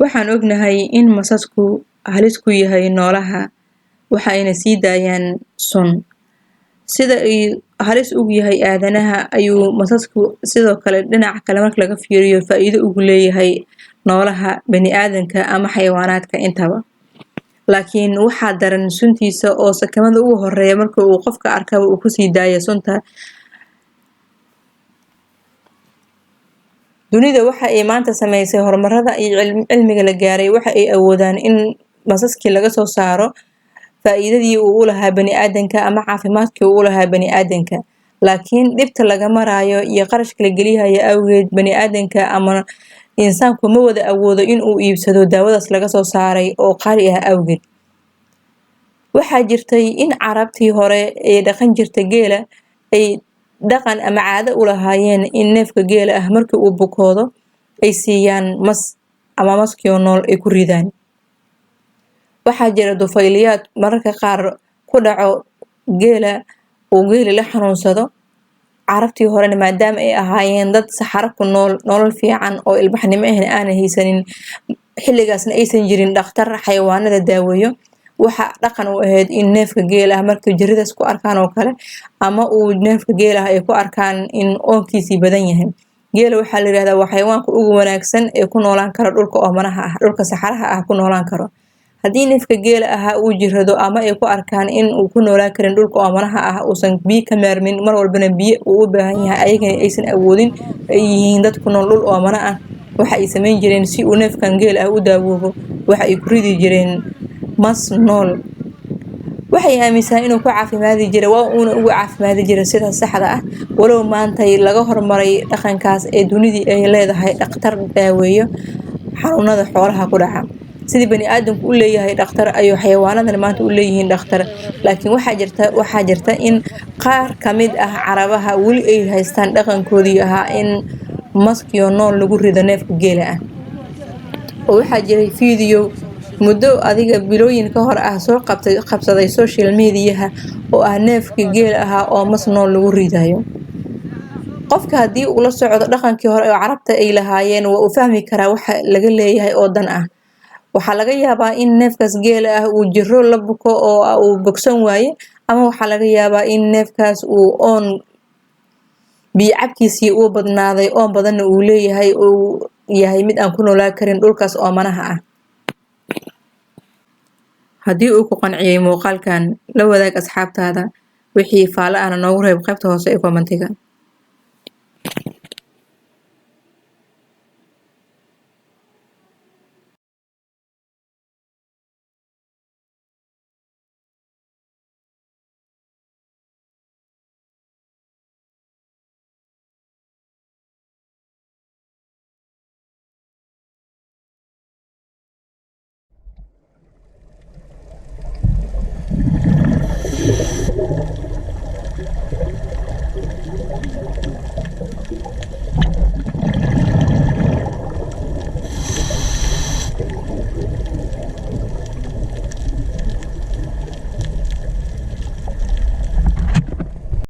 Waxaan ognahay in masasku halis ku yahay noolaha waxayna sii daayaan sun. Sida ay halis ugu yahay aadanaha ayuu masasku sidoo kale dhinaca kale marka laga fiiriyo faa'iido ugu leeyahay noolaha bani'aadamka ama xayawaanaadka intaba. Laakiin waxaa daran suntiisa oo sakamada ugu horeeya marka uu qofka arkaba uu ku sii daayo sunta. Dunida waxa ay maanta sameysay horumarada iyo cilmiga la gaaray waxa ay awoodaan in masaskii laga soo saaro faa'iidadii uu u lahaa bani'aadamka ama caafimaadkii uu u lahaa bani'aadamka. Laakiin dhibta laga marayo iyo qarashka la geliyayo awgeed bani'aadamka ama insaanku ma wada awoodo in uu iibsado daawadaas laga soo saaray oo qaali ah awgeed. Waxaa jirtay in carabtii hore ee dhaqan jirta geela ay dhaqan ama caado u lahaayeen in neefka geela ah markii uu bukoodo ay siiyaan mas ama maskiyo nool ay ku ridaan. Waxaa jira dufayliyaad mararka qaar ku dhaco geela oo geeli la xanuunsado. Carabtii horena maadaama ay ahaayeen dad saxaro ku nool nolol fiican oo ilbaxnimo ahna aan haysanin xilligaasna aysan jirin dhakhtar xayawaanada daaweeyo. Waxa dhaqan u ahayd in neefka geela ah markii jiridaas ku arkaan oo kale ama uu neefka geela ah ay ku arkaan in oonkiisii badan yahay. Geela waxaa la yiraahdaa waa xayawaanka ugu wanaagsan ee ku noolaan kara dhulka oomanaha ah, dhulka saxaraha ah ku noolaan karo. Haddii neefka geela ahaa uu jirado ama ay ku arkaan in uu ku noolaan karin dhulka oomanaha ah uusan biyo ka maarmin mar walbana biyo uu u baahan yahay ayagana aysan awoodin ay yihiin dad ku nool dhul oomana ah. Waxa ay sameyn jireen si uu neefkan geela ah u daawoobo waxa ay ku ridi jireen mas nool. Waxay aaminsan inuu ku caafimaadi jiray waa uuna ugu caafimaadi jiray sida saxda ah walow maanta laga hormaray dhaqankaas ee dunidii ay leedahay dhakhtar daaweeyo xanuunada xoolaha ku dhaca. Sidii bani'aadamku u leeyahay dhakhtar ayuu xayawaanadana maanta u leeyihiin dhakhtar. Laakiin waxaa jirta in qaar kamid ah carabaha weli ay haystaan dhaqankoodii ahaa in maskiyo nool lagu rido neefka geela ah. Oo waxaa jiray video muddo adiga bilooyin ka hor ah soo qabsaday social media oo ah neefka geela ah oo mas nool lagu ridayo. Qofka haddii uu la socdo dhaqankii hore oo carabta ay lahaayeen waa uu fahmi karaa waxa laga leeyahay oo dan ah. Waxaa laga yaabaa in neefkaas geela ah uu jiro la buko oo uu bogsan waaye ama waxaa laga yaabaa in neefkaas uu oon biyo cabkiisii uu badnaaday oo badanna uu leeyahay uu yahay mid aan ku noolaan karin dhulkaas oomanaha ah. Haddii uu ku qanciyay muuqaalkan la wadaag asxaabtaada wixii faala ana noogu reeb qaybta hoose ee kommentiga.